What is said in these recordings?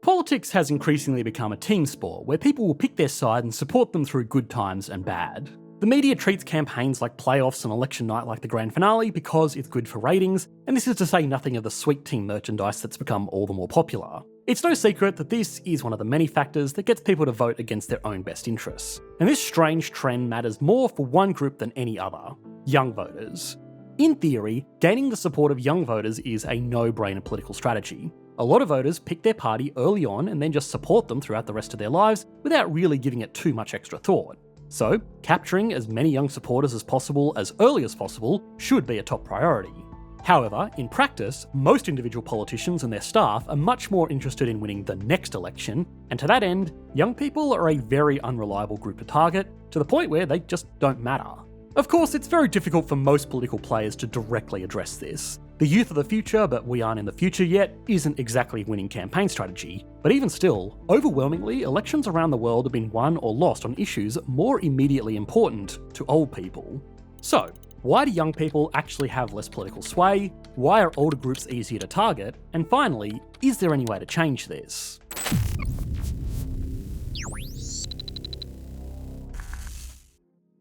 Politics has increasingly become a team sport where people will pick their side and support them through good times and bad. The media treats campaigns like playoffs and election night like the grand finale because it's good for ratings, and this is to say nothing of the sweet team merchandise that's become all the more popular. It's no secret that this is one of the many factors that gets people to vote against their own best interests. And this strange trend matters more for one group than any other: young voters. In theory, gaining the support of young voters is a no-brainer political strategy. A lot of voters pick their party early on and then just support them throughout the rest of their lives without really giving it too much extra thought. So, capturing as many young supporters as possible as early as possible should be a top priority. However, in practice, most individual politicians and their staff are much more interested in winning the next election, and to that end, young people are a very unreliable group to target, to the point where they just don't matter. Of course, it's very difficult for most political players to directly address this. The youth are the future, but we aren't in the future yet isn't exactly a winning campaign strategy. But even still, overwhelmingly, elections around the world have been won or lost on issues more immediately important to old people. So, why do young people actually have less political sway? Why are older groups easier to target? And finally, is there any way to change this?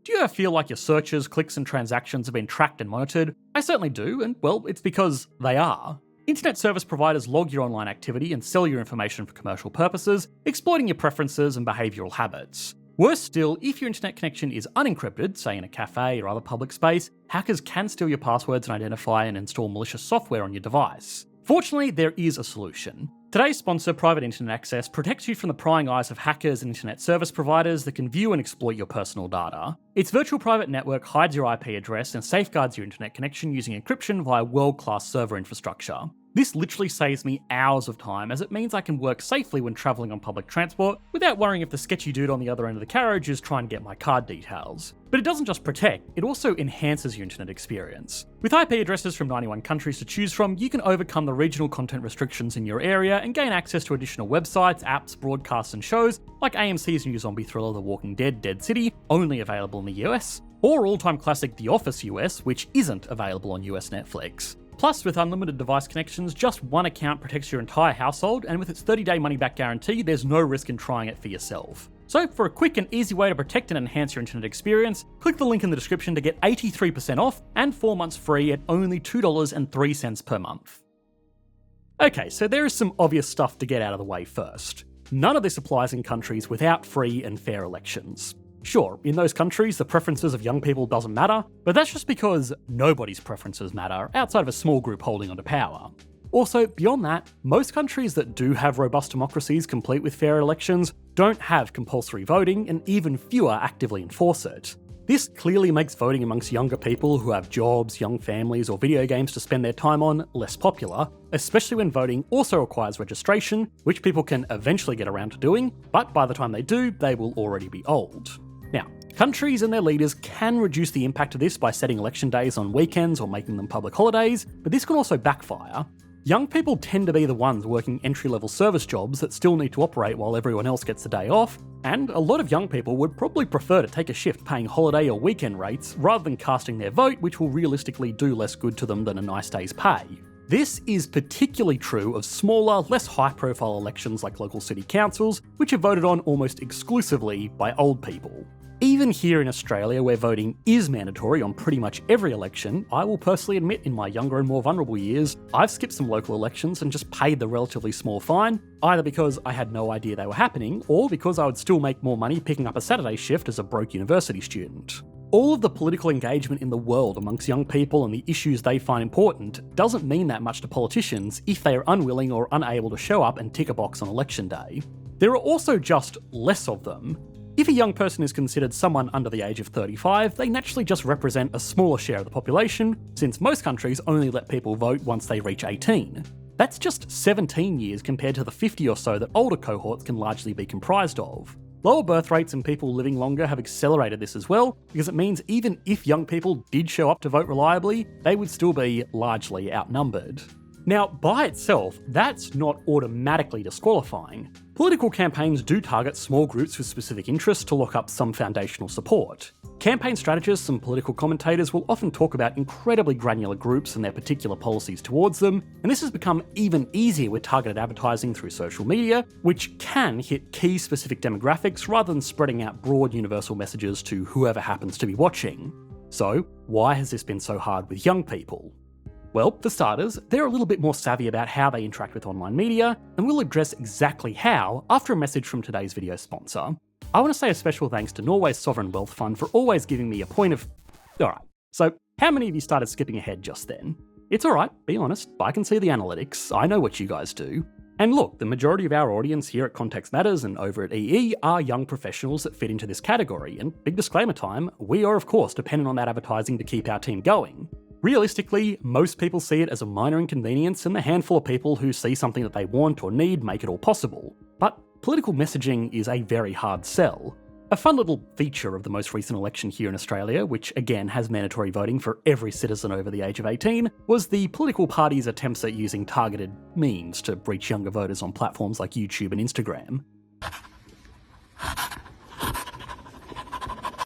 Do you ever feel like your searches, clicks and transactions have been tracked and monitored? I certainly do, and well, it's because they are. Internet service providers log your online activity and sell your information for commercial purposes, exploiting your preferences and behavioural habits. Worse still, if your internet connection is unencrypted, say in a cafe or other public space, hackers can steal your passwords and identify and install malicious software on your device. Fortunately, there is a solution. Today's sponsor, Private Internet Access, protects you from the prying eyes of hackers and internet service providers that can view and exploit your personal data. Its virtual private network hides your IP address and safeguards your internet connection using encryption via world-class server infrastructure. This literally saves me hours of time, as it means I can work safely when travelling on public transport without worrying if the sketchy dude on the other end of the carriage is trying to get my card details. But it doesn't just protect, it also enhances your internet experience. With IP addresses from 91 countries to choose from, you can overcome the regional content restrictions in your area and gain access to additional websites, apps, broadcasts and shows like AMC's new zombie thriller The Walking Dead: Dead City, only available in the US, or all-time classic The Office US, which isn't available on US Netflix. Plus, with unlimited device connections, just one account protects your entire household, and with its 30-day money-back guarantee, there's no risk in trying it for yourself. So, for a quick and easy way to protect and enhance your internet experience, click the link in the description to get 83% off and 4 months free at only $2.03 per month. Okay, so there is some obvious stuff to get out of the way first. None of this applies in countries without free and fair elections. Sure, in those countries, the preferences of young people doesn't matter, but that's just because nobody's preferences matter outside of a small group holding onto power. Also, beyond that, most countries that do have robust democracies complete with fair elections don't have compulsory voting, and even fewer actively enforce it. This clearly makes voting amongst younger people who have jobs, young families, or video games to spend their time on less popular, especially when voting also requires registration, which people can eventually get around to doing, but by the time they do, they will already be old. Now, countries and their leaders can reduce the impact of this by setting election days on weekends or making them public holidays, but this can also backfire. Young people tend to be the ones working entry-level service jobs that still need to operate while everyone else gets the day off, and a lot of young people would probably prefer to take a shift paying holiday or weekend rates rather than casting their vote, which will realistically do less good to them than a nice day's pay. This is particularly true of smaller, less high-profile elections like local city councils, which are voted on almost exclusively by old people. Even here in Australia, where voting is mandatory on pretty much every election, I will personally admit in my younger and more vulnerable years, I've skipped some local elections and just paid the relatively small fine, either because I had no idea they were happening, or because I would still make more money picking up a Saturday shift as a broke university student. All of the political engagement in the world amongst young people and the issues they find important doesn't mean that much to politicians if they are unwilling or unable to show up and tick a box on election day. There are also just less of them. If a young person is considered someone under the age of 35, they naturally just represent a smaller share of the population, since most countries only let people vote once they reach 18. That's just 17 years compared to the 50 or so that older cohorts can largely be comprised of. Lower birth rates and people living longer have accelerated this as well, because it means even if young people did show up to vote reliably, they would still be largely outnumbered. Now, by itself, that's not automatically disqualifying. Political campaigns do target small groups with specific interests to lock up some foundational support. Campaign strategists and political commentators will often talk about incredibly granular groups and their particular policies towards them, and this has become even easier with targeted advertising through social media, which can hit key specific demographics rather than spreading out broad universal messages to whoever happens to be watching. So, why has this been so hard with young people? Well, for starters, they're a little bit more savvy about how they interact with online media, and we'll address exactly how after a message from today's video sponsor. I want to say a special thanks to Norway's Sovereign Wealth Fund for always giving me a point of... Alright, so how many of you started skipping ahead just then? It's alright, be honest, I can see the analytics, I know what you guys do. And look, the majority of our audience here at Context Matters and over at EE are young professionals that fit into this category, and big disclaimer time, we are of course dependent on that advertising to keep our team going. Realistically, most people see it as a minor inconvenience, and the handful of people who see something that they want or need make it all possible. But political messaging is a very hard sell. A fun little feature of the most recent election here in Australia, which again has mandatory voting for every citizen over the age of 18, was the political parties' attempts at using targeted memes to reach younger voters on platforms like YouTube and Instagram.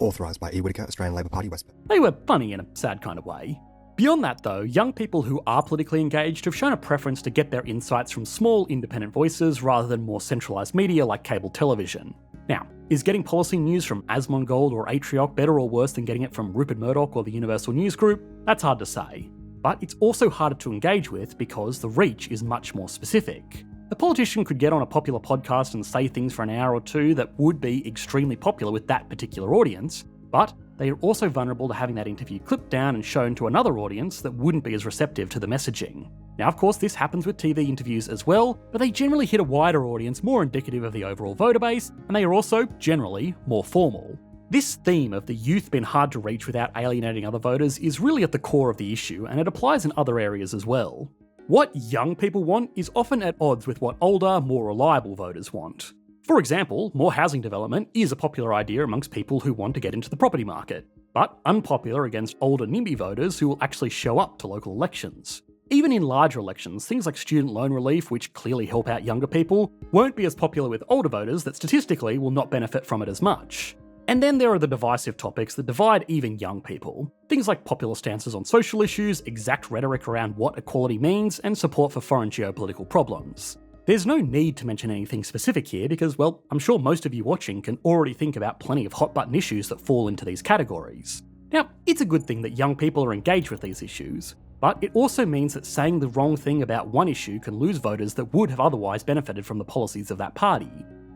Authorised by E. Whittaker, Australian Labor Party, West. They were funny in a sad kind of way. Beyond that though, young people who are politically engaged have shown a preference to get their insights from small independent voices rather than more centralised media like cable television. Now, is getting policy news from Asmongold or Atrioc better or worse than getting it from Rupert Murdoch or the Universal News Group? That's hard to say. But it's also harder to engage with because the reach is much more specific. A politician could get on a popular podcast and say things for an hour or two that would be extremely popular with that particular audience, but they are also vulnerable to having that interview clipped down and shown to another audience that wouldn't be as receptive to the messaging. Now, of course, this happens with TV interviews as well, but they generally hit a wider audience more indicative of the overall voter base, and they are also, generally, more formal. This theme of the youth being hard to reach without alienating other voters is really at the core of the issue, and it applies in other areas as well. What young people want is often at odds with what older, more reliable voters want. For example, more housing development is a popular idea amongst people who want to get into the property market, but unpopular against older NIMBY voters who will actually show up to local elections. Even in larger elections, things like student loan relief, which clearly help out younger people, won't be as popular with older voters that statistically will not benefit from it as much. And then there are the divisive topics that divide even young people. Things like popular stances on social issues, exact rhetoric around what equality means, and support for foreign geopolitical problems. There's no need to mention anything specific here because, well, I'm sure most of you watching can already think about plenty of hot button issues that fall into these categories. Now, it's a good thing that young people are engaged with these issues, but it also means that saying the wrong thing about one issue can lose voters that would have otherwise benefited from the policies of that party.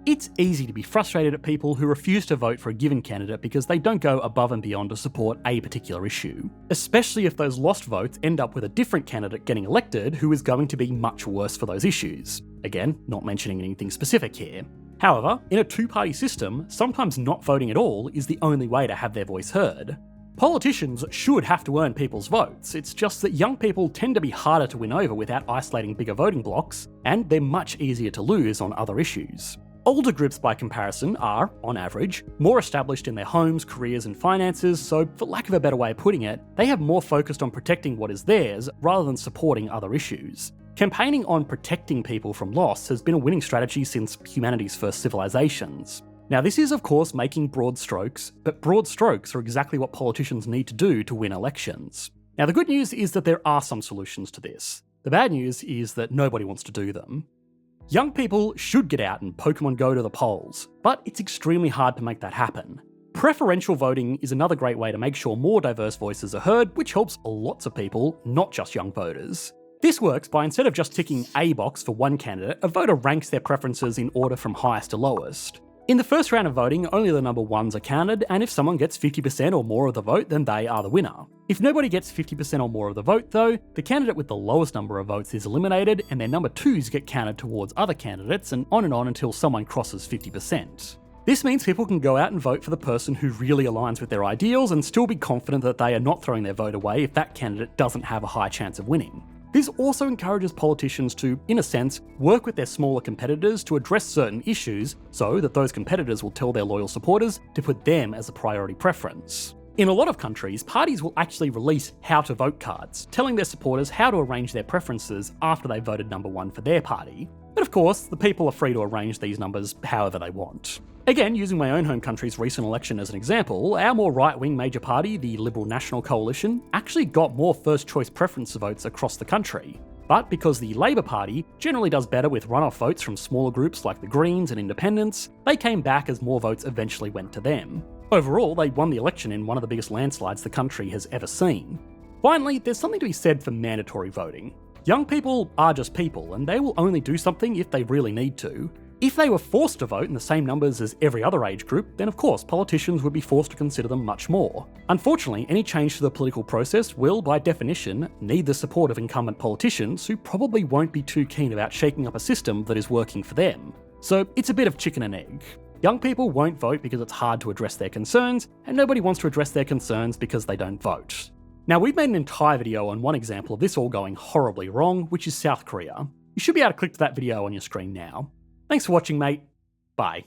It's easy to be frustrated at people who refuse to vote for a given candidate because they don't go above and beyond to support a particular issue, especially if those lost votes end up with a different candidate getting elected who is going to be much worse for those issues. Again, not mentioning anything specific here. However, in a two-party system, sometimes not voting at all is the only way to have their voice heard. Politicians should have to earn people's votes, it's just that young people tend to be harder to win over without isolating bigger voting blocks, and they're much easier to lose on other issues. Older groups, by comparison, are, on average, more established in their homes, careers, and finances, so for lack of a better way of putting it, they have more focused on protecting what is theirs rather than supporting other issues. Campaigning on protecting people from loss has been a winning strategy since humanity's first civilizations. Now, this is, of course, making broad strokes, but broad strokes are exactly what politicians need to do to win elections. Now, the good news is that there are some solutions to this. The bad news is that nobody wants to do them. Young people should get out and Pokemon Go to the polls, but it's extremely hard to make that happen. Preferential voting is another great way to make sure more diverse voices are heard, which helps lots of people, not just young voters. This works by instead of just ticking a box for one candidate, a voter ranks their preferences in order from highest to lowest. In the first round of voting, only the number ones are counted, and if someone gets 50% or more of the vote, then they are the winner. If nobody gets 50% or more of the vote though, the candidate with the lowest number of votes is eliminated, and their number twos get counted towards other candidates, and on until someone crosses 50%. This means people can go out and vote for the person who really aligns with their ideals and still be confident that they are not throwing their vote away if that candidate doesn't have a high chance of winning. This also encourages politicians to, in a sense, work with their smaller competitors to address certain issues so that those competitors will tell their loyal supporters to put them as a priority preference. In a lot of countries, parties will actually release how to vote cards, telling their supporters how to arrange their preferences after they voted number 1 for their party. But of course, the people are free to arrange these numbers however they want. Again, using my own home country's recent election as an example, our more right-wing major party, the Liberal National Coalition, actually got more first-choice preference votes across the country. But because the Labour Party generally does better with runoff votes from smaller groups like the Greens and Independents, they came back as more votes eventually went to them. Overall, they won the election in one of the biggest landslides the country has ever seen. Finally, there's something to be said for mandatory voting. Young people are just people, and they will only do something if they really need to. If they were forced to vote in the same numbers as every other age group, then of course politicians would be forced to consider them much more. Unfortunately, any change to the political process will, by definition, need the support of incumbent politicians who probably won't be too keen about shaking up a system that is working for them. So it's a bit of chicken and egg. Young people won't vote because it's hard to address their concerns, and nobody wants to address their concerns because they don't vote. Now, we've made an entire video on one example of this all going horribly wrong, which is South Korea. You should be able to click to that video on your screen now. Thanks for watching, mate. Bye.